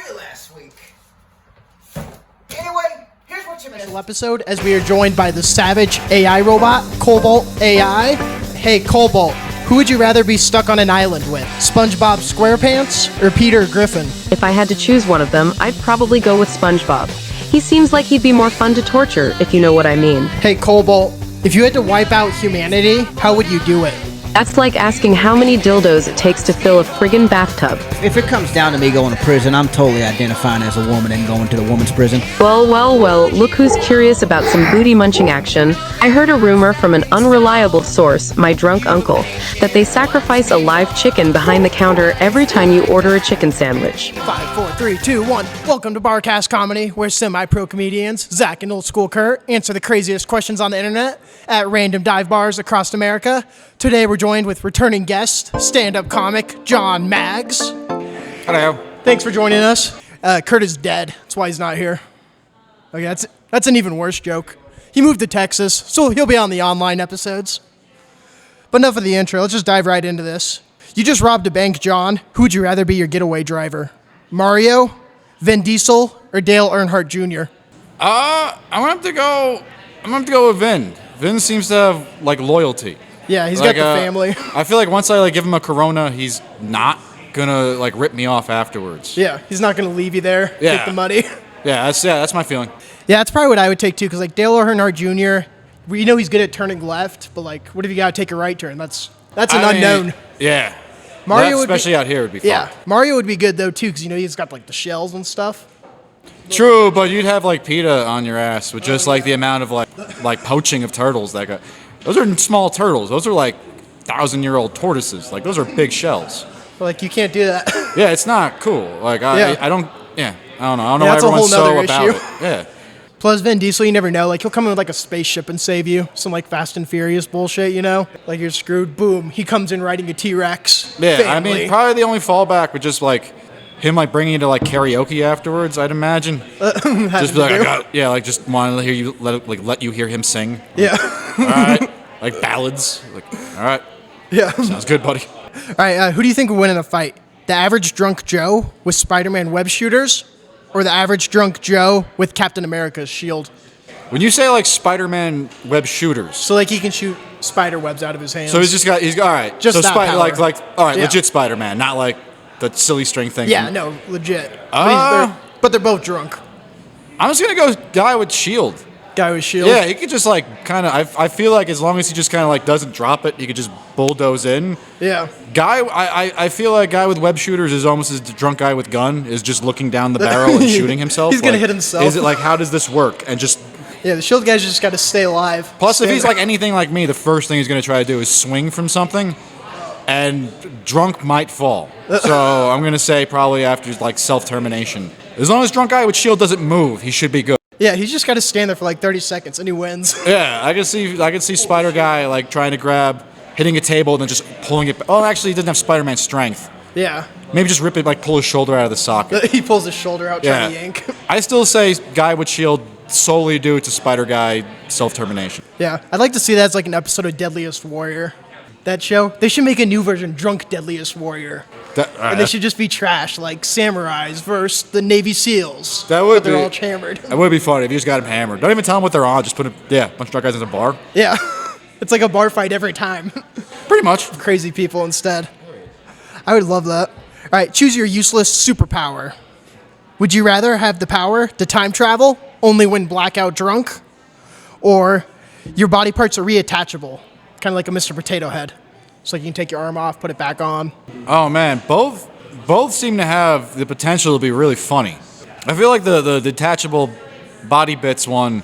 you last week. Anyway, here's what you missed. Episode as we are joined by the savage AI robot, Cobalt AI. Hey, Cobalt, who would you rather be stuck on an island with? SpongeBob SquarePants or Peter Griffin? If I had to choose one of them, I'd probably go with SpongeBob. He seems like he'd be more fun to torture, if you know what I mean. Hey, Cobalt, if you had to wipe out humanity, how would you do it? That's like asking how many dildos it takes to fill a friggin' bathtub. If it comes down to me going to prison, I'm totally identifying as a woman and going to the woman's prison. Well, look who's curious about some booty-munching action. I heard a rumor from an unreliable source, my drunk uncle, that they sacrifice a live chicken behind the counter every time you order a chicken sandwich. 5, 4, 3, 2, 1. Welcome to Barcast Comedy, where semi-pro comedians, Zach and OldSchoolCurt, answer the craziest questions on the internet at random dive bars across America. Today we're joined with returning guest, stand-up comic, John Magz. Hello. Thanks for joining us. Kurt is dead. That's why he's not here. Okay, that's an even worse joke. He moved to Texas, so he'll be on the online episodes. But enough of the intro. Let's just dive right into this. You just robbed a bank, John. Who would you rather be your getaway driver? Mario, Vin Diesel, or Dale Earnhardt Jr.? I'm gonna have to go with Vin. Vin seems to have like loyalty. Yeah, he's got the family. I feel like once I give him a Corona, he's not gonna rip me off afterwards. Yeah, he's not gonna leave you there. Take the money. Yeah, that's my feeling. Yeah, that's probably what I would take too, because Dale Earnhardt Jr., we know he's good at turning left, but what if you gotta take a right turn? That's an unknown. Yeah. Mario especially out here would be fun. Yeah, Mario would be good though too, because he's got the shells and stuff. True, but you'd have PETA on your ass with just the amount of poaching of turtles that got. Those are small turtles. Those are 1,000-year-old tortoises. Those are big shells. You can't do that. Yeah, it's not cool. I don't know. I don't know That's why a whole everyone's so nother about issue. it. Yeah. Plus Vin Diesel, you never know. He'll come in with a spaceship and save you. Some Fast and Furious bullshit, you're screwed. Boom. He comes in riding a T-Rex. Yeah, Family. I mean, probably the only fallback would just him bringing you to karaoke afterwards, I'd imagine. Just be just want to hear you let you hear him sing. Yeah. All right. Ballads. All right. Yeah. Sounds good, buddy. All right, who do you think would win in a fight? The average drunk Joe with Spider-Man web shooters, or the average drunk Joe with Captain America's shield? When you say Spider-Man web shooters, so he can shoot spider webs out of his hands. So he's all right. Just so that power. All right, Yeah. Legit Spider-Man, not the silly string thing. Yeah, no, legit. But they're both drunk. I'm just gonna go guy with shield. Guy with shield. Yeah, he could just kind of. I feel as long as he just kind of doesn't drop it, he could just bulldoze in. Yeah. Guy, I feel guy with web shooters is almost as the drunk guy with gun is just looking down the barrel and shooting himself. He's gonna hit himself. Is it how does this work? And just. Yeah, the shield guy's just got to stay alive. Plus, if he's anything like me, the first thing he's gonna try to do is swing from something, and drunk might fall. So I'm gonna say probably after self-termination. As long as drunk guy with shield doesn't move, he should be good. Yeah, he's just got to stand there for 30 seconds and he wins. Yeah, I can see Spider Guy trying to grab, hitting a table and then just pulling it. Oh, actually, he doesn't have Spider-Man strength. Yeah. Maybe just rip it, pull his shoulder out of the socket. He pulls his shoulder out trying to yank. I still say guy with shield solely due to Spider Guy self-termination. Yeah, I'd like to see that as an episode of Deadliest Warrior. That show. They should make a new version, Drunk Deadliest Warrior. And they should just be trash, samurais versus the Navy SEAls. That would be. They're all hammered. That would be funny if you just got them hammered. Don't even tell them what they're on. Just put a bunch of drunk guys in a bar. Yeah. It's a bar fight every time. Pretty much. Crazy people instead. I would love that. All right, choose your useless superpower. Would you rather have the power to time travel only when blackout drunk, or your body parts are reattachable, kind of like a Mr. Potato Head? So you can take your arm off, put it back on. Oh man, both seem to have the potential to be really funny. I feel the detachable body bits one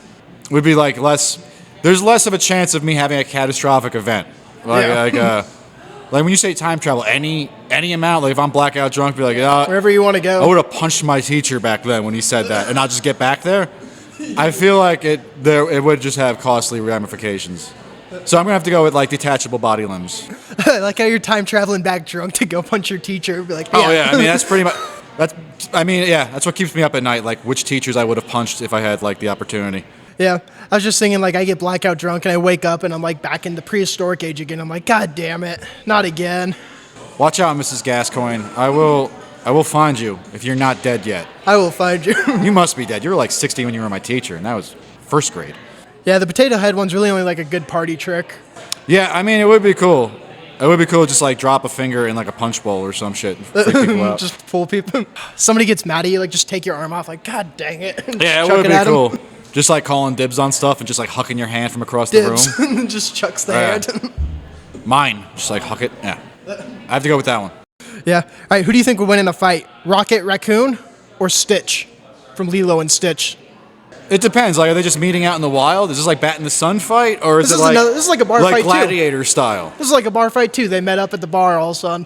would be less. There's less of a chance of me having a catastrophic event. When you say time travel, any amount. If I'm blackout drunk, be wherever you want to go. I would have punched my teacher back then when he said that, and I'll just get back there. I feel it would just have costly ramifications. So I'm gonna have to go with detachable body limbs. I like how you're time traveling back drunk to go punch your teacher. Be yeah. Oh yeah, I mean that's pretty much. That's what keeps me up at night. Which teachers I would have punched if I had the opportunity. Yeah, I was just thinking I get blackout drunk and I wake up and I'm back in the prehistoric age again. I'm God damn it, not again. Watch out, Mrs. Gascoigne. I will I will find you if you're not dead yet. I will find you. You must be dead. You were like 60 when you were my teacher, and that was first grade. Yeah, the potato head one's really only like a good party trick. Yeah, I mean, it would be cool. It would be cool to just like drop a finger in like a punch bowl or some shit and freak people out. Just fool people. Somebody gets mad at you, like just take your arm off, like God dang it. Yeah, it would be cool. Just like calling dibs on stuff and just like hucking your hand from across the room. Just chucks the hand. Mine, just like huck it. Yeah, I have to go with that one. Yeah. All right, who do you think would win in a fight? Rocket Raccoon or Stitch from Lilo and Stitch? It depends. Like, are they just meeting out in the wild? Is this like Bat in the Sun fight, or is This it is like this is like a bar fight too. Gladiator style? This is like a bar fight too. They met up at the bar all of a sudden.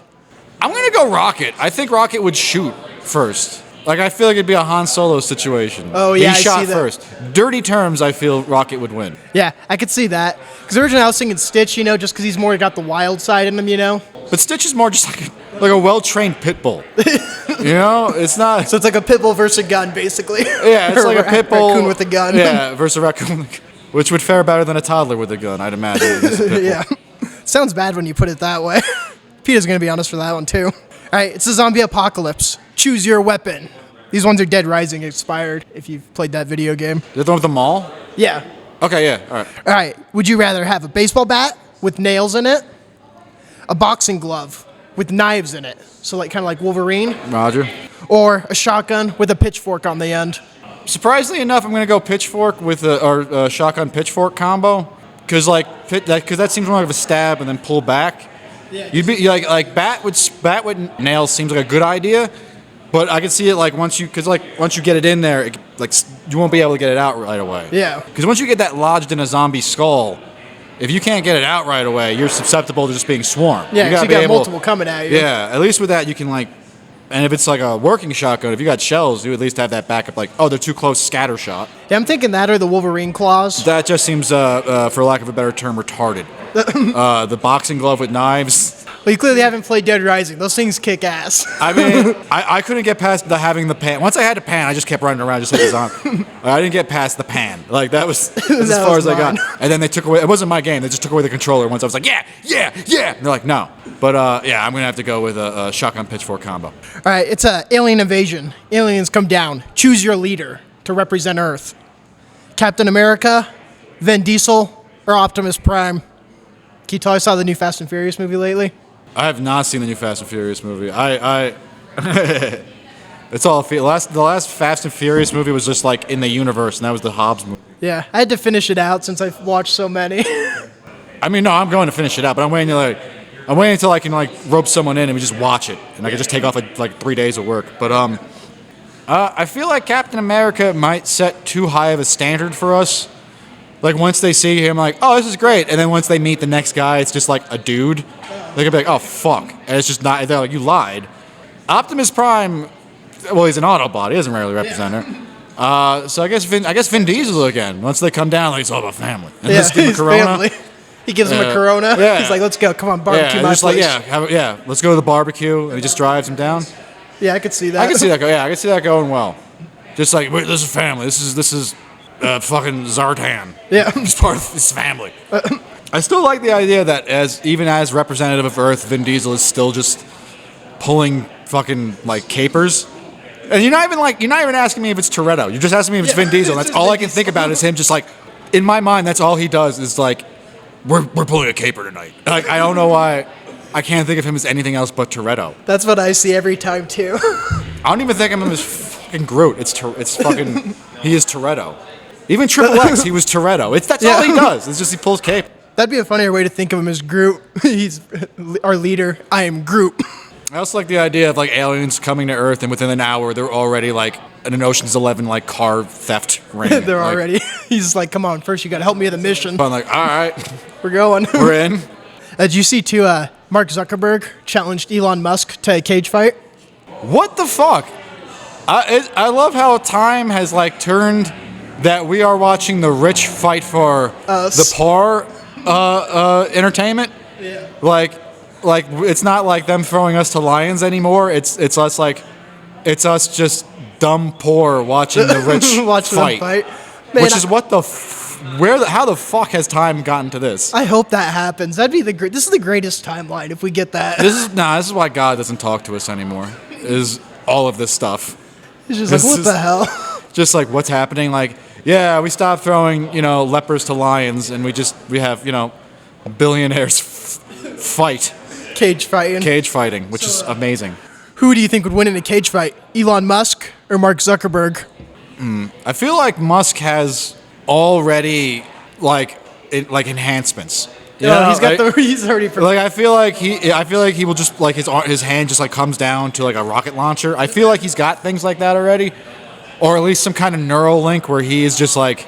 I'm gonna go Rocket. I think Rocket would shoot first. Like, I feel like it'd be a Han Solo situation. Oh, yeah, he I shot see that. first. Dirty terms, I feel Rocket would win. Yeah, I could see that. Because originally I was thinking Stitch, just because he's more got the wild side in him, But Stitch is more just like a well-trained pit bull. It's not. So it's like a pit bull versus a gun, basically. Yeah, it's like a pit bull raccoon with a gun. Yeah, versus a raccoon, which would fare better than a toddler with a gun, I'd imagine. against a pit bull. Yeah. Sounds bad when you put it that way. Peter's going to be honest for that one, too. All right, it's a zombie apocalypse. Choose your weapon. These ones are Dead Rising expired, if you've played that video game. Is that the one with the mall? Yeah. Okay, yeah, all right. All right, would you rather have a baseball bat with nails in it, a boxing glove with knives in it, so like kind of like Wolverine, Roger. or a shotgun with a pitchfork on the end? Surprisingly enough, I'm gonna go pitchfork with a shotgun pitchfork combo, because that seems more of a stab and then pull back. Yeah. You'd be like bat with nails seems like a good idea, but I can see it like once you get it in there, you won't be able to get it out right away. Yeah. Because once you get that lodged in a zombie skull, if you can't get it out right away, you're susceptible to just being swarmed. Yeah, you got multiple coming at you. Yeah, at least with that you can and if it's like a working shotgun, if you got shells, you at least have that backup. Like, oh, they're too close, scatter shot. Yeah, I'm thinking that or the Wolverine claws. That just seems, for lack of a better term, retarded. The boxing glove with knives. Well, you clearly haven't played Dead Rising. Those things kick ass. I mean, I couldn't get past having the pan. Once I had the pan, I just kept running around just like a zombie. I didn't get past the pan. Like, that was as far as I got. And then they took away, it wasn't my game, they just took away the controller once I was like, yeah. And they're like, no. But yeah, I'm going to have to go with a shotgun pitchfork combo. All right, it's a alien invasion. Aliens come down. Choose your leader to represent Earth. Captain America, Vin Diesel, or Optimus Prime. Can you tell I saw the new Fast and Furious movie lately? I have not seen the new Fast and Furious movie. It's all the last Fast and Furious movie was just like in the universe, and that was the Hobbs movie. Yeah, I had to finish it out since I've watched so many. I mean, no, I'm going to finish it out, but I'm waiting until I can rope someone in and we just watch it, and I can just take off 3 days of work. But I feel like Captain America might set too high of a standard for us. Like, once they see him, oh, this is great, and then once they meet the next guy, it's just like a dude. They're gonna be like, oh fuck, and it's just not. They're like, you lied. Optimus Prime, well, he's an Autobot. He doesn't really represent her. So I guess Vin Diesel again. Once they come down, it's all about family. And just give him a Corona. Family. He gives him a Corona. Yeah. He's like, let's go. Come on, barbecue Yeah, my just place. let's go to the barbecue, and he just drives him down. Yeah, I could see that. I can see that. I can see that going well. Just like, wait, this is family. This is fucking Zartan. Yeah. He's part of his family. I still like the idea that even as representative of Earth, Vin Diesel is still just pulling fucking capers. And you're not even asking me if it's Toretto. You're just asking me if it's Vin Diesel. That's all I can think about is him just in my mind, that's all he does is we're pulling a caper tonight. I don't know why I can't think of him as anything else but Toretto. That's what I see every time too. I don't even think of him as fucking Groot. It's fucking, he is Toretto. Even Triple X, he was Toretto. That's all he does. It's just he pulls cape. That'd be a funnier way to think of him as Groot. He's our leader. I am Groot. I also like the idea of aliens coming to Earth, and within an hour they're already in an Ocean's 11 car theft ring. They're already. He's like, come on, first you gotta help me with the mission. I'm like, all right, we're going. We're in. Did you see too? Mark Zuckerberg challenged Elon Musk to a cage fight. What the fuck? I love how time has turned that we are watching the rich fight for the poor entertainment. Yeah. It's not like them throwing us to lions anymore. It's us it's us just dumb poor watching the rich fight. Man, which is how the fuck has time gotten to this? I hope that happens. That'd be this is the greatest timeline if we get that. This is why God doesn't talk to us anymore. all of this stuff. He's just like, what the hell? Just like, what's happening? Like, yeah, we stopped throwing, lepers to lions, and we have, billionaires fight. Cage fighting, which is amazing. Who do you think would win in a cage fight? Elon Musk or Mark Zuckerberg? I feel like Musk has already like enhancements. He's already. Like I feel like he will just like his hand just like comes down to like a rocket launcher. I feel like he's got things like that already, or at least some kind of neural link where he is just like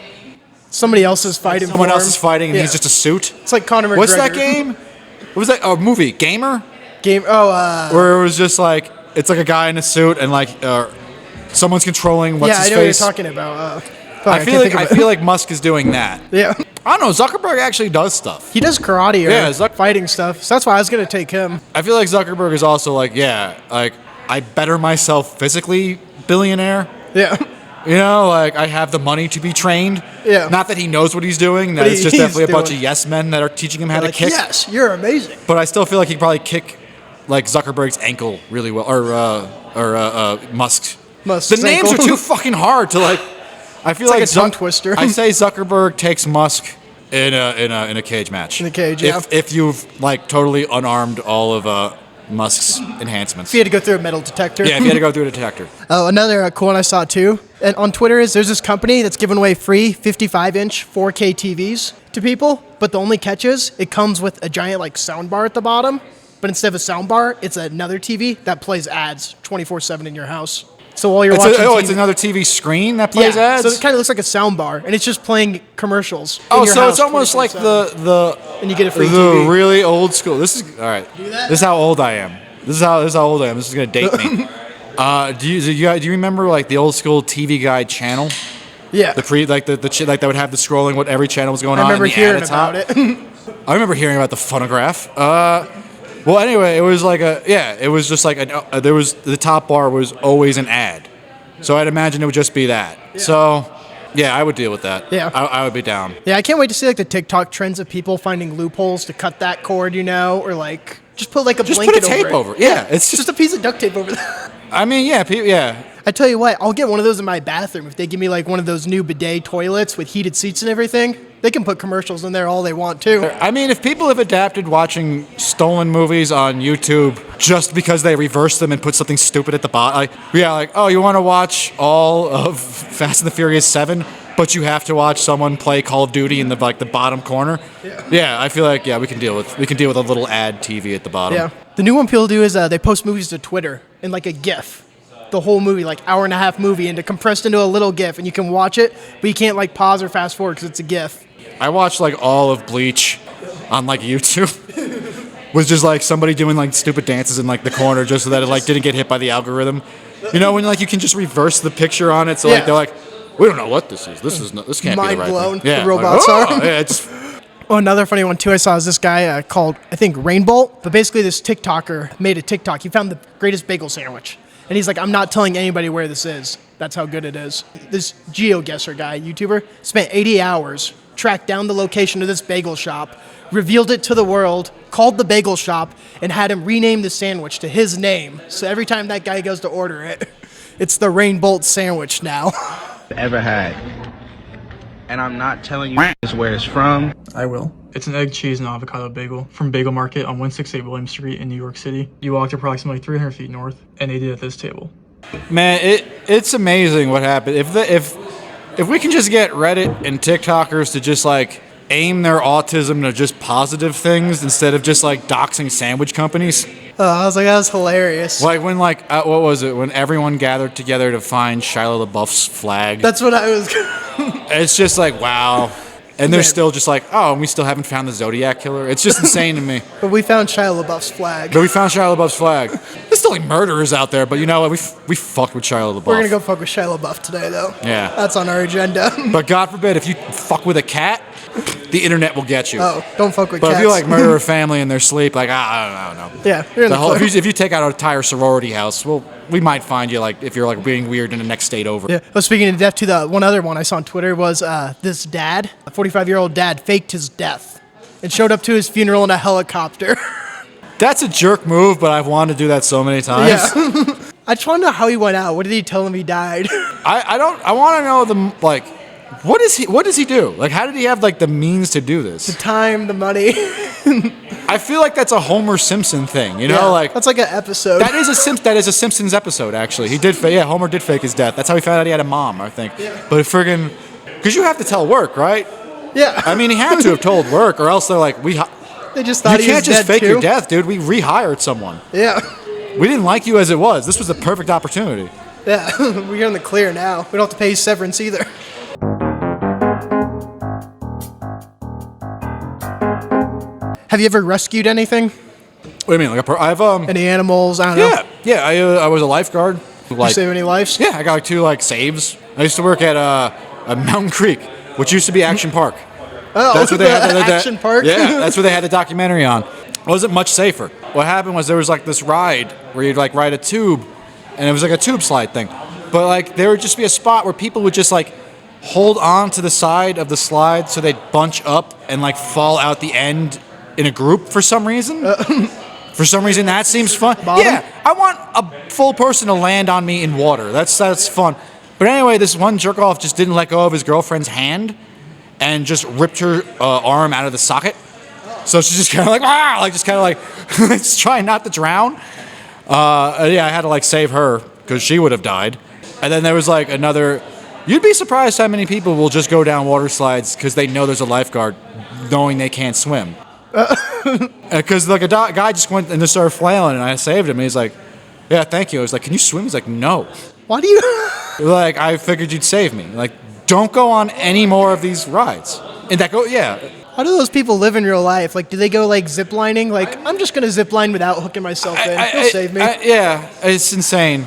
somebody else is fighting. Someone else is fighting, and he's just a suit. It's like Conor McGregor. What's that game? What was that? Oh, movie Gamer. Where it was just like it's like a guy in a suit and like someone's controlling what's his face. Yeah, I know what you're talking about. I feel like Musk is doing that. Yeah. I don't know. Zuckerberg actually does stuff. He does karate or fighting stuff. So that's why I was going to take him. I feel like Zuckerberg is also like, I better myself physically billionaire. Yeah. Like I have the money to be trained. Yeah. Not that he knows what he's doing. That it's just definitely a bunch of yes men that are teaching him how to kick. Yes, you're amazing. But I still feel like he'd probably kick like Zuckerberg's ankle really well, or Musk's. The names are too fucking hard to like. I feel like a tongue twister. I say Zuckerberg takes Musk in a cage match. In a cage, yeah. If you've like totally unarmed all of Musk's enhancements. If you had to go through a metal detector. Yeah, if you had to go through a detector. Oh, another cool one I saw too. And on Twitter there's this company that's giving away free 55-inch 4K TVs to people, but the only catch is it comes with a giant like sound bar at the bottom, but instead of a sound bar, it's another TV that plays ads 24/7 in your house. So while you're watching it's another TV screen that plays ads? So it kind of looks like a sound bar, and it's just playing commercials. Oh, so it's almost like the and you get a free the TV. really old school. This is all right. This is how old I am. This is how old I am. This is gonna date me. Do you remember like the old school TV Guide channel? Yeah. The that would have the scrolling what every channel was going on. I remember hearing about it. I remember hearing about the phonograph. Well, anyway, it was like it was just like there was the top bar was always an ad, so I'd imagine it would just be that. Yeah. So, yeah, I would deal with that. Yeah, I would be down. Yeah, I can't wait to see like the TikTok trends of people finding loopholes to cut that cord, or like just put like a blanket over it. Just put a tape over it. Yeah, it's just a piece of duct tape over that. I mean, yeah. I tell you what, I'll get one of those in my bathroom if they give me like one of those new bidet toilets with heated seats and everything. They can put commercials in there all they want too. I mean, if people have adapted watching stolen movies on YouTube just because they reverse them and put something stupid at the bottom, you want to watch all of Fast and the Furious 7, but you have to watch someone play Call of Duty in the bottom corner. Yeah, I feel like we can deal with a little ad TV at the bottom. Yeah, the new one people do is they post movies to Twitter in like a GIF. The whole movie, like hour and a half movie, and compressed into a little GIF, and you can watch it, but you can't like pause or fast forward because it's a GIF. I watched like all of Bleach on like YouTube. Was just like somebody doing like stupid dances in like the corner just so that it like didn't get hit by the algorithm. When like you can just reverse the picture on it, so like they're like, we don't know what this is. This can't be the right blown. thing. Yeah, the robots are. Yeah, another funny one too I saw is this guy called I think Rainbolt, but basically this TikToker made a TikTok. He found the greatest bagel sandwich. And he's like, I'm not telling anybody where this is. That's how good it is. This GeoGuessr guy, YouTuber, spent 80 hours, tracked down the location of this bagel shop, revealed it to the world, called the bagel shop, and had him rename the sandwich to his name. So every time that guy goes to order it, it's the Rainbolt sandwich now. Ever had. And I'm not telling you where it's from. I will. It's an egg, cheese, and avocado bagel from Bagel Market on 168 William Street in New York City. You walked approximately 300 feet north and ate it at this table. Man, it's amazing what happened. If we can just get Reddit and TikTokers to just like aim their autism to just positive things instead of just like doxing sandwich companies. I was like, that was hilarious. Like when what was it? When everyone gathered together to find Shia LaBeouf's flag. That's what I was. It's just like, wow. And they're still just like, oh, and we still haven't found the Zodiac Killer. It's just insane to me. But we found Shia LaBeouf's flag. There's still like murderers out there, but you know what? We fucked with Shia LaBeouf. We're going to go fuck with Shia LaBeouf today, though. Yeah. That's on our agenda. But God forbid, if you fuck with a cat, the internet will get you. Oh, don't fuck with cats. But if you like murder a family in their sleep, like, I don't know. Yeah, you're in the whole, if you take out an entire sorority house, we might find you like if you're like being weird in the next state over. Yeah. Well, speaking of death, the one other one I saw on Twitter was this dad, a 45-year-old dad, faked his death and showed up to his funeral in a helicopter. That's a jerk move, but I've wanted to do that so many times. Yeah. I just want to know how he went out. What did he tell him he died? I want to know what does he do? Like, how did he have like the means to do this? The time, the money. I feel like that's a Homer Simpson thing, you know, like that's like an episode. that is a Simpsons episode actually. Homer did fake his death. That's how he found out he had a mom, I think. Yeah. But friggin', because you have to tell work, right? Yeah. I mean, he had to have told work, or else they're like, they just thought you he was can't just dead fake too. your death, dude. We rehired someone. Yeah. We didn't like you as it was. This was the perfect opportunity. Yeah, we're in the clear now. We don't have to pay severance either. Have you ever rescued anything? What do you mean? I've Any animals? I don't know. Yeah. I was a lifeguard. Did you save any lives? Yeah, I got like 2 saves. I used to work at Mountain Creek, which used to be Action Park. Oh, that's what they had Action Park. Yeah, that's where they had the documentary on. It wasn't much safer. What happened was there was like this ride where you'd like ride a tube, and it was like a tube slide thing. But like there would just be a spot where people would just like hold on to the side of the slide so they'd bunch up and like fall out the end in a group for some reason. For some reason that seems fun. Bottom? Yeah, I want a full person to land on me in water. That's fun. But anyway, this one jerk off just didn't let go of his girlfriend's hand and just ripped her arm out of the socket. So she's just kind of like, just trying not to drown. I had to like save her because she would have died. And then there was like another. You'd be surprised how many people will just go down water slides because they know there's a lifeguard, knowing they can't swim. Because like a guy just went and just started flailing, and I saved him. And he's like, "Yeah, thank you." I was like, "Can you swim?" He's like, "No." Why do you? Like, I figured you'd save me. Like, don't go on any more of these rides. And How do those people live in real life? Like, do they go like zip lining? Like, I'm just gonna zip line without hooking myself in. You'll save me. Yeah, it's insane.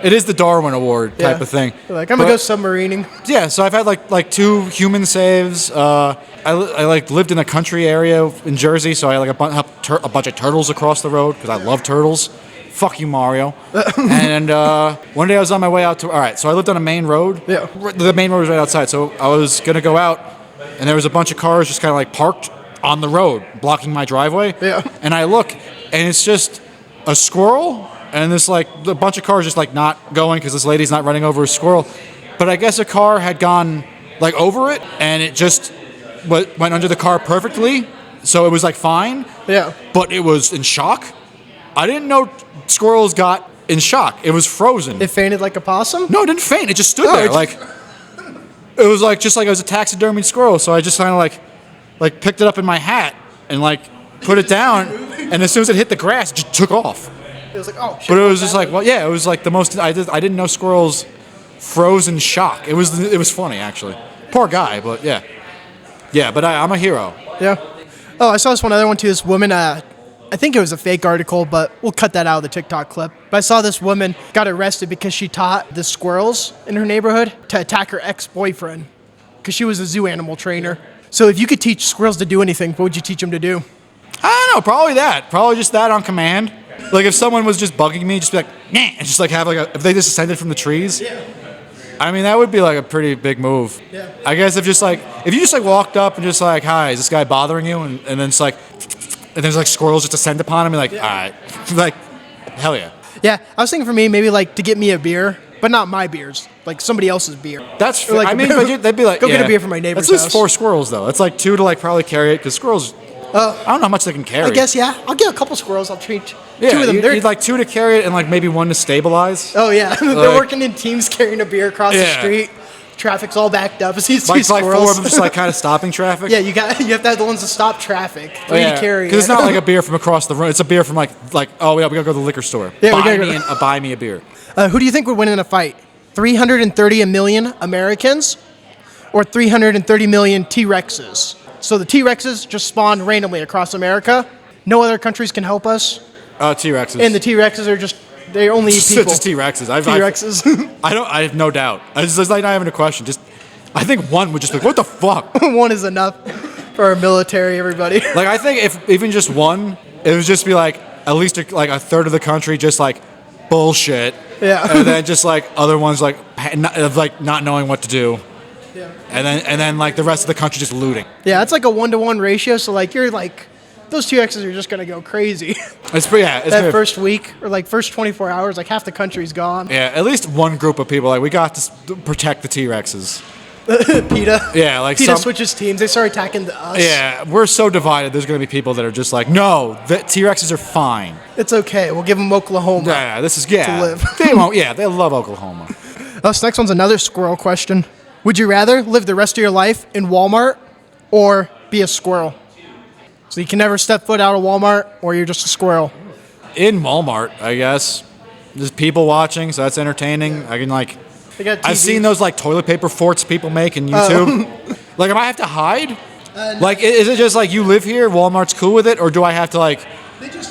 It is the Darwin Award type of thing. Like, I'm gonna go submarining. Yeah, so I've had like 2 human saves. I like lived in a country area in Jersey, so I had like a bunch of turtles across the road because I love turtles. Fuck you, Mario. And one day I was on my way out to. All right, so I lived on a main road. Yeah. The main road was right outside, so I was gonna go out, and there was a bunch of cars just kind of like parked on the road, blocking my driveway. Yeah. And I look, and it's just a squirrel. And there's like a bunch of cars just like not going because this lady's not running over a squirrel. But I guess a car had gone like over it, and it just went under the car perfectly. So it was like fine. Yeah. But it was in shock. I didn't know squirrels got in shock. It was frozen. It fainted like a possum? No, it didn't faint. It just stood there. Like it was like just like I was a taxidermied squirrel. So I just kind of like picked it up in my hat and like put it down. And as soon as it hit the grass, it just took off. It was like, oh, shit. But it was just like, well, yeah, it was like the most. I didn't know squirrels froze in shock. It was funny actually. Poor guy, but yeah. But I'm a hero. Yeah. Oh, I saw this one other one too. This woman, I think it was a fake article, but we'll cut that out of the TikTok clip. But I saw this woman got arrested because she taught the squirrels in her neighborhood to attack her ex-boyfriend because she was a zoo animal trainer. So if you could teach squirrels to do anything, what would you teach them to do? I don't know. Probably that. Probably just that on command. Like if someone was just bugging me, just be like, nah, and just like have like if they just descended from the trees. Yeah. I mean, that would be like a pretty big move. Yeah. I guess if you just like walked up and just like, hi, is this guy bothering you? And then it's like, and there's like squirrels just descend upon him and like, all right, like, hell yeah. Yeah, I was thinking for me maybe like to get me a beer, but not my beers, like somebody else's beer. That's like I mean, but they'd be like, go get a beer from my neighbor's house. That's just house. 4 squirrels though. It's like 2 to like probably carry it because squirrels. I don't know how much they can carry. I guess, yeah. I'll get a couple squirrels. I'll treat 2 of them. You'd like 2 to carry it and like maybe 1 to stabilize. Oh, yeah. They're working in teams carrying a beer across the street. Traffic's all backed up. It's these 2 squirrels. Like 4 of them just like kind of stopping traffic. Yeah, you have to have the ones to stop traffic. 3 to carry. Because it's not like a beer from across the room. It's a beer from like oh yeah, we gotta go to the liquor store. Yeah, buy me a beer. Who do you think would win in a fight? 330 million Americans or 330 million T-Rexes? So the T-Rexes just spawned randomly across America. No other countries can help us. T-Rexes. And the T-Rexes are just, they only eat people. Just T-Rexes. T-Rexes. I have no doubt. It's like not even a question. Just, I think 1 would just be like, what the fuck? 1 is enough for our military, everybody. Like, I think if even just 1, it would just be like, at least like a third of the country just like bullshit. Yeah. And then just like other ones like not knowing what to do. Yeah. And then like the rest of the country just looting. Yeah, it's like a 1-to-1 ratio. So like you're like those T-Rexes are just gonna go crazy. It's pretty, yeah. It's That gonna- first week or like first 24 hours, like half the country's gone. Yeah, at least one group of people like we got to protect the T-Rexes. PETA. Yeah, like PETA some, switches teams. They start attacking us. yeah, we're so divided. There's going to be people that are just like, no, the T-Rexes are fine. It's okay. We'll give them Oklahoma. Yeah, this is yeah. To live. They won't. Yeah, they love Oklahoma. This next one's another squirrel question. Would you rather live the rest of your life in Walmart or be a squirrel? So you can never step foot out of Walmart, or you're just a squirrel. In Walmart, I guess. There's people watching, so that's entertaining. I can like. They got I've TVs. seen those like toilet paper forts people make in YouTube. Like, if I have to hide, like, is it just like you live here, Walmart's cool with it, or do I have to like,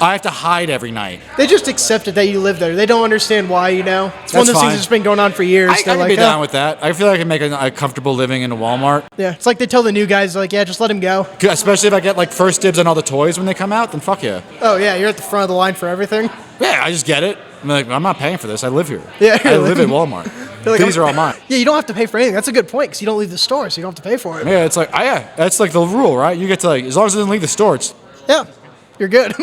I have to hide every night? They just accepted that you live there. They don't understand why, you know? It's one of That's those fine. things that's been going on for years. I They're can like, be "Oh." down with that. I feel like I can make a comfortable living in a Walmart, Yeah, it's like they tell the new guys, like, yeah, just let him go. especially if I get like first dibs on all the toys when they come out. Then fuck yeah, Oh, yeah, you're at the front of the line for everything. yeah, I just get it. I'm like, I'm not paying for this. I live here. Yeah, I live at Walmart. They're like, These are all mine. Yeah, you don't have to pay for anything. That's a good point, because you don't leave the store, so you don't have to pay for it. Yeah, it's like, yeah, that's like the rule, right? You get to like, as long as it doesn't leave the store, it's Yeah, you're good.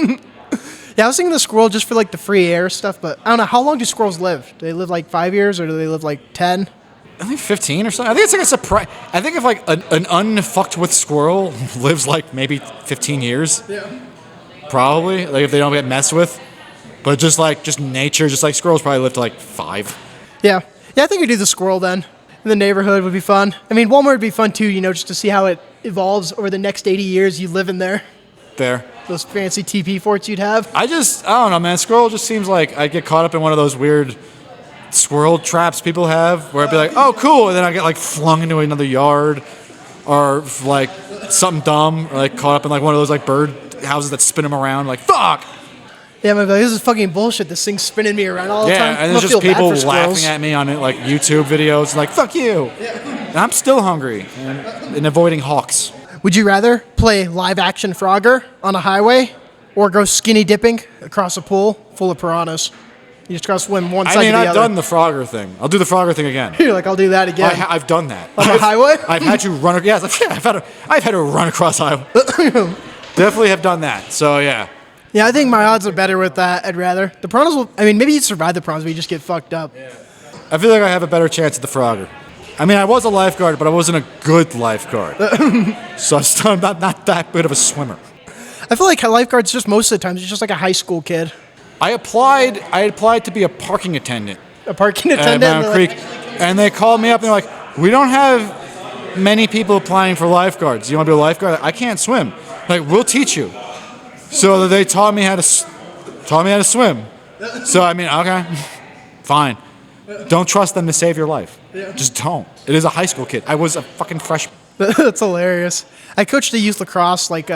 Yeah, I was thinking the squirrel just for like the free air stuff, but I don't know. How long do squirrels live? Do they live like 5 years, or do they live like 10? I think 15 or something. I think it's like a surprise. I think if like an unfucked with squirrel lives like maybe 15 years, Yeah. probably, like if they don't get messed with. But just nature, just like squirrels probably live to like 5. Yeah. Yeah, I think we do the squirrel then. In the neighborhood would be fun. I mean, Walmart would be fun too, you know, just to see how it evolves over the next 80 years you live in there. There. Those fancy TP forts you'd have. I don't know, man. Squirrel just seems like I get caught up in one of those weird squirrel traps people have where I'd be like, oh, cool. And then I get like flung into another yard or like something dumb or like caught up in like one of those like bird houses that spin them around. Like, fuck. Yeah, I'm like, this is fucking bullshit. This thing's spinning me around all the time. Yeah, and I'm there's gonna just feel bad people for squirrels. laughing at me on it, like YouTube videos, like, fuck you. And I'm still hungry and avoiding hawks. Would you rather play live action Frogger on a highway or go skinny dipping across a pool full of piranhas? You just gotta swim one side I mean, to the I've other. done the Frogger thing. I'll do the Frogger thing again. You're like, I'll do that again. I've done that. On the highway? I've had to run. Yes, I've had to run across highway. Definitely have done that. So yeah. Yeah, I think my odds are better with that. I'd rather. The piranhas will, I mean, maybe you'd survive the piranhas, but you just get fucked up. I feel like I have a better chance at the Frogger. I mean, I was a lifeguard, but I wasn't a good lifeguard. So I'm still not that good of a swimmer. I feel like lifeguards just most of the time, it's just like a high school kid. I applied to be a parking attendant A parking at attendant. Mountain and they're Creek, like, and they called me up and they're like, we don't have many people applying for lifeguards. You want to be a lifeguard? I can't swim. Like, we'll teach you. So they taught me how to swim. So I mean, okay, fine. Don't trust them to save your life. Just don't. It is a high school kid. I was a fucking freshman. That's hilarious. I coached the youth lacrosse, like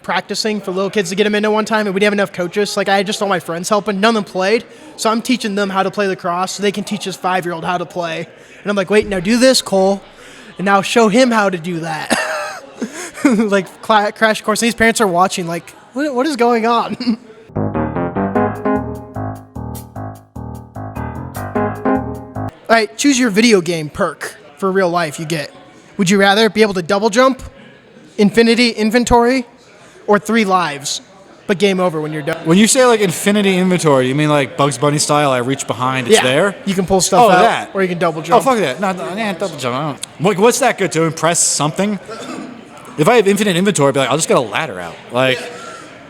practicing for little kids to get them into one time, and we didn't have enough coaches. Like, I had just all my friends helping. None of them played. So I'm teaching them how to play lacrosse so they can teach this 5-year-old how to play. And I'm like, wait, now do this, Cole. And now show him how to do that. Like, crash course. And these parents are watching, like, what is going on? All right, choose your video game perk for real life you get. Would you rather be able to double jump, infinity inventory, or 3 lives, but game over when you're done? When you say like infinity inventory, you mean like Bugs Bunny style? I reach behind, it's there. You can pull stuff out, that. or you can double Oh, jump. fuck that. No, double jump. I don't. Like, what's that good to impress something? If I have infinite inventory, I'd be like, I'll just get a ladder out. Like,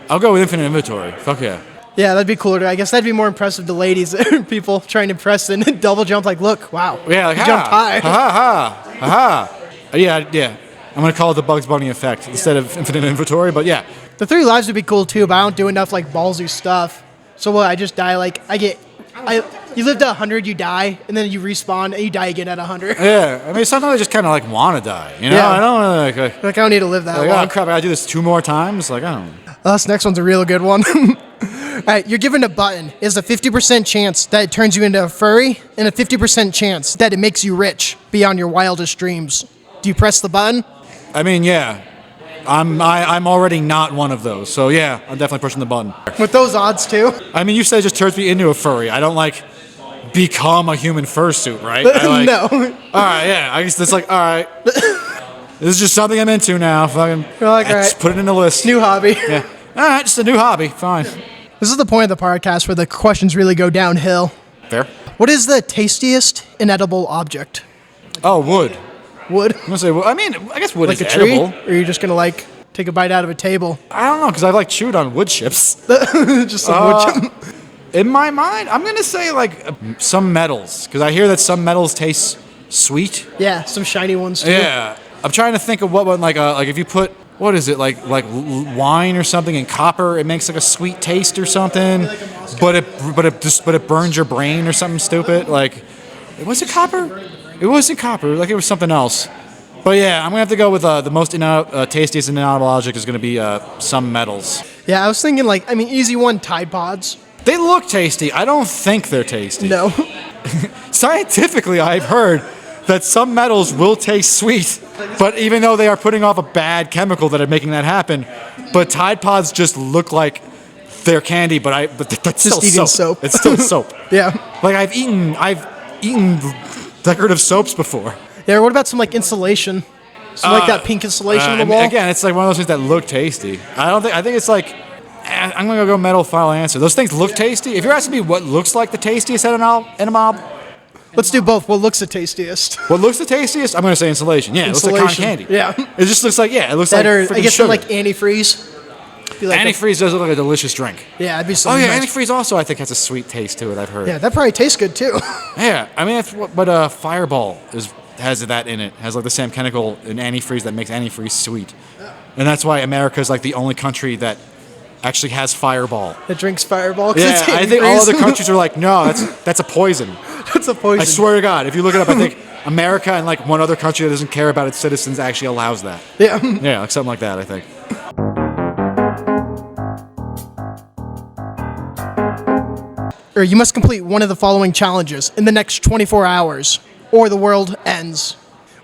I'll go with infinite inventory. Fuck yeah. Yeah, that'd be cooler. I guess that'd be more impressive to ladies, people trying to impress and double jump. Like, look, wow, Yeah, like, you jumped high. ha. Yeah. I'm gonna call it the Bugs Bunny effect instead of infinite inventory, but yeah. The 3 lives would be cool too, but I don't do enough like ballsy stuff. So what? I just die. Like you live to 100, you die, and then you respawn and you die again at 100. Yeah, I mean, sometimes I just kind of like want to die, you know? Yeah. I don't want to like Like, I don't need to live that oh long. crap, I gotta do this 2 more times? Like, I don't know. This next one's a real good one. All right, you're given a button. There's a 50% chance that it turns you into a furry and a 50% chance that it makes you rich beyond your wildest dreams. Do you press the button? I mean, yeah. I'm already not one of those, so yeah, I'm definitely pushing the button. With those odds too? I mean, you said it just turns me into a furry. I don't like become a human fursuit, right? I, like, No. All right, yeah. I guess that's like, all right. This is just something I'm into now. Fucking, You're like, all just right. put it in the list. New hobby. Yeah. All right, just a new hobby. Fine. This is the point of the podcast where the questions really go downhill. Fair. What is the tastiest inedible object? Oh, wood. Wood? I'm gonna say. I mean, I guess wood Like is a tree? edible. Or are you just going to like take a bite out of a table? I don't know, because I've like chewed on wood chips. Just some wood chip. In my mind, I'm gonna say like some metals, because I hear that some metals taste sweet. Yeah, some shiny ones too. Yeah, I'm trying to think of what one like if you put what is it like wine or something in copper, it makes like a sweet taste or something. But it burns your brain or something stupid. Like, was it copper? It wasn't copper. Like it was something else. But yeah, I'm gonna have to go with the most tastiest inedible object is gonna be some metals. Yeah, I was thinking like, I mean, easy one, Tide Pods. They look tasty. I don't think they're tasty. No. Scientifically, I've heard that some metals will taste sweet, but even though they are putting off a bad chemical that are making that happen, but Tide Pods just look like they're candy, but still eating soap. soap. It's still soap. Yeah. Like I've eaten decorative soaps before. Yeah, what about some like insulation? Some like that pink insulation on the wall? Again, it's like one of those things that look tasty. I think it's like. I'm gonna go metal final answer. Those things look tasty. If you're asking me what looks like the tastiest inedible, Let's do both. What looks the tastiest? what looks the tastiest, I'm gonna say insulation. Yeah, it looks like cotton candy. Yeah. It just looks like it looks That like or freaking I guess sugar. some like antifreeze. Be like Antifreeze does look like a delicious drink. yeah, it'd be some. Oh yeah, nice- antifreeze also I think has a sweet taste to it. I've heard. Yeah, that probably tastes good too. Yeah, I mean, but Fireball has that in it. Has like the same chemical in antifreeze that makes antifreeze sweet, and that's why America is like the only country that actually has Fireball. It drinks Fireball. 'Cause Yeah, it's I think all antifreeze. other countries are like, no, that's a poison. That's a poison. I swear to God, if you look it up, I think America and like one other country that doesn't care about its citizens actually allows that. Yeah. Yeah, like something like that, I think. Or you must complete one of the following challenges in the next 24 hours, or the world ends.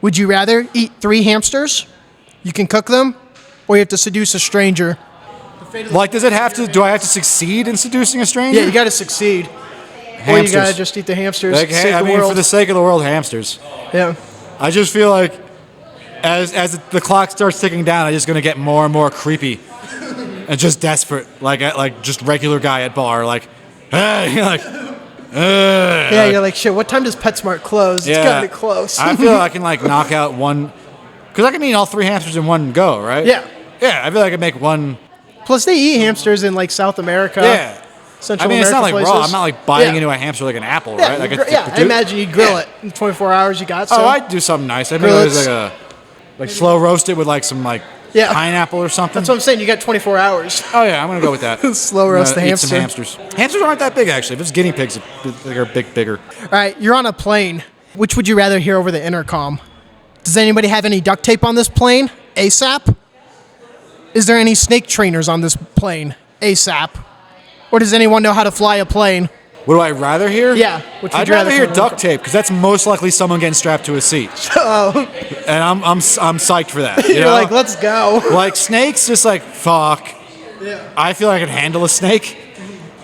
Would you rather eat 3 hamsters? You can cook them, or you have to seduce a stranger. Like, do I have to succeed in seducing a stranger? Yeah, you got to succeed. Or you Hamsters. got to just eat the hamsters. Like, save I the mean, world. for the sake of the world, hamsters. Yeah. I just feel like as the clock starts ticking down, I'm just gonna get more and more creepy and just desperate, like just regular guy at bar, like, hey, you're like, Yeah, you're like, shit, what time does PetSmart close? It's got to be close. I feel like I can like knock out one, because I can eat all 3 hamsters in one go, right? Yeah. Yeah, I feel like I can make one. Plus, they eat hamsters in like South America. Yeah. Central I mean, it's not like American raw. places. I'm not like biting Yeah. into a hamster like an apple, Yeah, right? Like I imagine you'd grill it in 24 hours. You got so. Oh, I'd do something nice. I'd make Grill it it. like slow roast it with like some like Yeah. pineapple or something. That's what I'm saying. You got 24 hours. Oh yeah, I'm gonna go with that. Slow I'm roast gonna the eat some hamsters. Hamsters aren't that big actually. If it's guinea pigs, they're bigger. All right, you're on a plane. Which would you rather hear over the intercom? Does anybody have any duct tape on this plane? ASAP? Is there any snake trainers on this plane? ASAP? Or does anyone know how to fly a plane? What do I rather hear? Yeah, which would I'd you rather hear hear? duct tape because that's most likely someone getting strapped to a seat. Oh, And I'm psyched for that. You you're know? like, let's go. Like snakes, just like fuck. Yeah. I feel like I can handle a snake.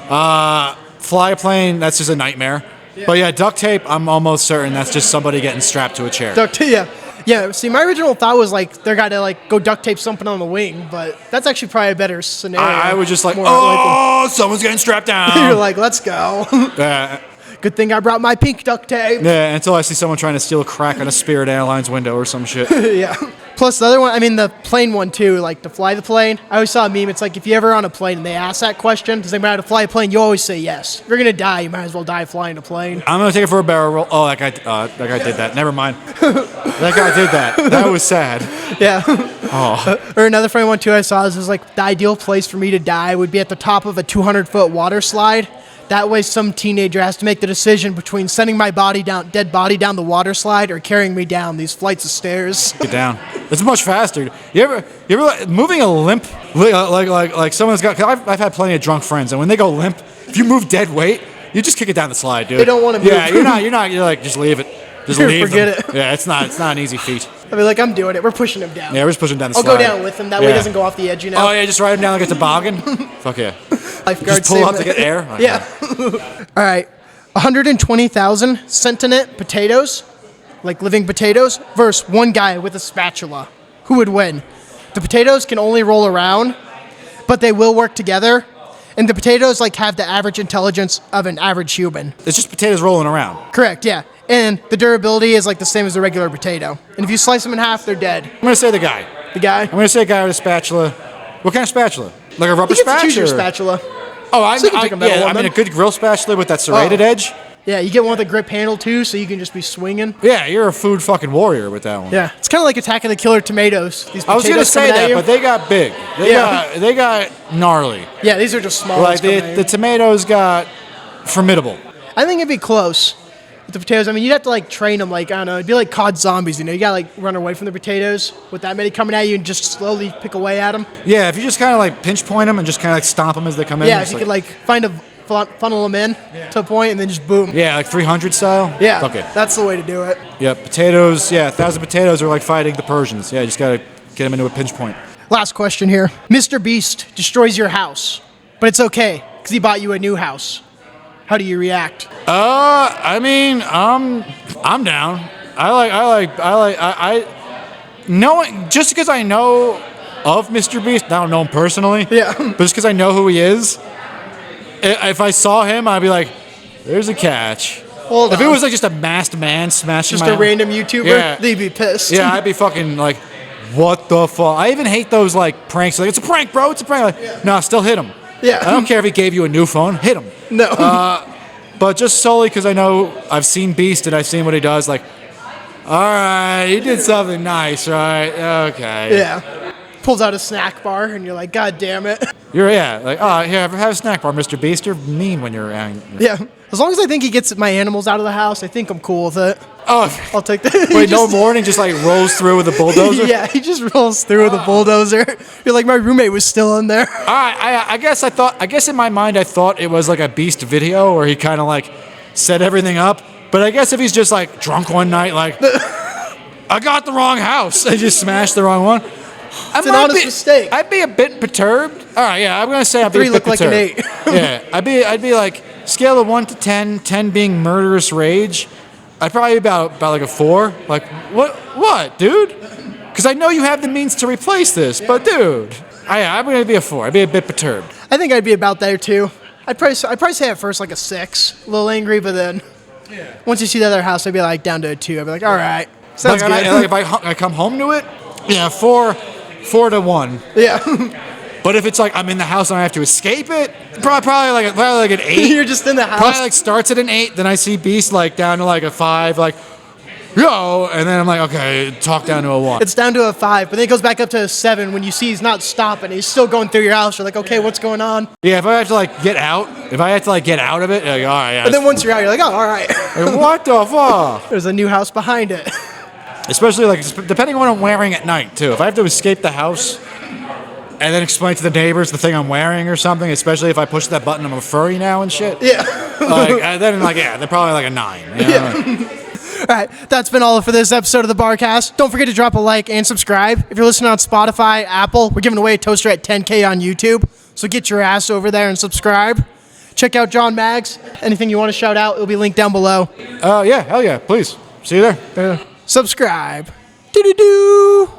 Fly a plane, that's just a nightmare. But yeah, duct tape, I'm almost certain that's just somebody getting strapped to a chair. Duct tape, yeah. Yeah, see, my original thought was like they're got to like go duct tape something on the wing, but that's actually probably a better scenario. I would just like, More oh, someone's getting strapped down. likely. You're like, let's go. Yeah, Good thing I brought my pink duct tape. yeah, until I see someone trying to steal a crack on a Spirit Airlines window or some shit. Yeah. Plus the other one, I mean the plane one too, like to fly the plane. I always saw a meme. It's like if you ever on a plane and they ask that question, does anybody know how to fly a plane? You always say yes. If you're gonna die, you might as well die flying a plane. I'm gonna take it for a barrel roll. Oh, that guy did that. Never mind. That guy did that. That was sad. Yeah. Oh, Or another funny one too I saw is like the ideal place for me to die would be at the top of a 200-foot water slide. That way some teenager has to make the decision between sending my dead body down the water slide or carrying me down these flights of stairs. get down. It's much faster. You ever like, moving a limp like someone's got? 'Cause I've had plenty of drunk friends, and when they go limp, if you move dead weight, you just kick it down the slide, dude. They don't wanna move. Yeah, you're not. You're like, just leave it. Just leave Forget them. it. Yeah, it's not an easy feat. I mean, like, I'm doing it. We're pushing him down. Yeah, we're just pushing down the I'll slide. go down with him. That way he doesn't go off the edge, you know? Oh yeah, just ride him down like a toboggan. Fuck yeah. Lifeguard Just pull save up to me. get air. Okay. Yeah. All right. 120,000 sentient potatoes, like living potatoes, versus one guy with a spatula. who would win? The potatoes can only roll around, but they will work together. And the potatoes like have the average intelligence of an average human. It's just potatoes rolling around. Correct, yeah. And the durability is like the same as a regular potato. And if you slice them in half, they're dead. I'm going to say the guy. The guy? I'm going to say a guy with a spatula. What kind of spatula? Like a rubber You get to spatula? choose your spatula. Oh, I So you can pick a metal one mean then. a good grill spatula with that serrated edge. Yeah, you get one with a grip handle too, so you can just be swinging. Yeah, you're a food fucking warrior with that one. Yeah, it's kind of like Attack of the Killer Tomatoes. These I was potatoes gonna say coming at that, you. but they got big. They got gnarly. Yeah, these are just small. Like ones coming at the you. tomatoes got formidable. I think it'd be close with the potatoes. I mean, you'd have to like train them. Like I don't know, it'd be like COD zombies. You gotta like run away from the potatoes with that many coming at you and just slowly pick away at them. Yeah, if you just kind of like pinch point them and just kind of like stomp them as they come in. Yeah, if it's you could like find a funnel them in to a point and then just boom. Yeah, like 300 style. Yeah, Okay. that's the way to do it. Yeah, potatoes. Yeah, 1,000 potatoes are like fighting the Persians. Yeah, you just gotta get them into a pinch point. Last question here. Mr. Beast destroys your house, but it's okay because he bought you a new house. How do you react? I mean, I'm down. I knowing just because I know of Mr. Beast, I don't know him personally. Yeah. But just because I know who he is, if I saw him, I'd be like, "There's a catch." Hold If on. it was like just a masked man smashing Just a random YouTuber, Yeah. they'd be pissed. Yeah, I'd be fucking like, what the fuck? I even hate those like pranks. Like, it's a prank, bro. It's a prank. Like, no, still hit him. Yeah. I don't care if he gave you a new phone. Hit him. No. But just solely because I know I've seen Beast and I've seen what he does. Like, all right, you did something nice, right? Okay. Yeah. Pulls out a snack bar and you're like, God damn it. Like, oh, here, have a snack bar, Mr. Beast. You're mean when you're angry. Yeah. As long as I think he gets my animals out of the house, I think I'm cool with it. Oh, I'll take that. wait, no morning, just like rolls through with a bulldozer? Yeah, he just rolls through with a bulldozer. You're like, my roommate was still in there. All right, I guess in my mind I thought it was like a Beast video where he kind of like set everything up. But I guess if he's just like drunk one night, like, I got the wrong house. I just smashed the wrong one. It's an honest mistake. I'd be a bit perturbed. All right, yeah, I'm gonna say I'd be 3 a bit look like an perturbed. 8. Yeah, I'd be like scale of 1 to 10, 10 being murderous rage. I'd probably be about like a 4. Like what, dude? Because I know you have the means to replace this, but dude, I'm gonna be a 4. I'd be a bit perturbed. I think I'd be about there too. I'd probably say at first like a 6, a little angry, but then once you see the other house, I'd be like down to a 2. I'd be like, all right, sounds Like, good. like if I come home to it, yeah, 4 to 1. Yeah. But if it's like I'm in the house and I have to escape it, probably like an 8. You're just in the house. Probably like starts at an 8, then I see Beast like down to like a 5, like, yo, and then I'm like, okay, talk down to a 1. It's down to a 5, but then it goes back up to a 7 when you see he's not stopping. He's still going through your house. You're like, okay, what's going on? Yeah, if I have to like get out of it, like, all right, yeah. But then once you're out, you're like, oh, all right. Like, what the fuck? There's a new house behind it. Especially like depending on what I'm wearing at night too. If I have to escape the house and then explain to the neighbors the thing I'm wearing or something, especially if I push that button, I'm a furry now and shit. Yeah. They're probably like a 9. You know? Yeah. All right, that's been all for this episode of the Barcast. Don't forget to drop a like and subscribe. If you're listening on Spotify, Apple, we're giving away a toaster at 10K on YouTube. So get your ass over there and subscribe. Check out John Magz. Anything you want to shout out, it'll be linked down below. Yeah, hell yeah, please. See you there. Subscribe. Doo-doo-doo.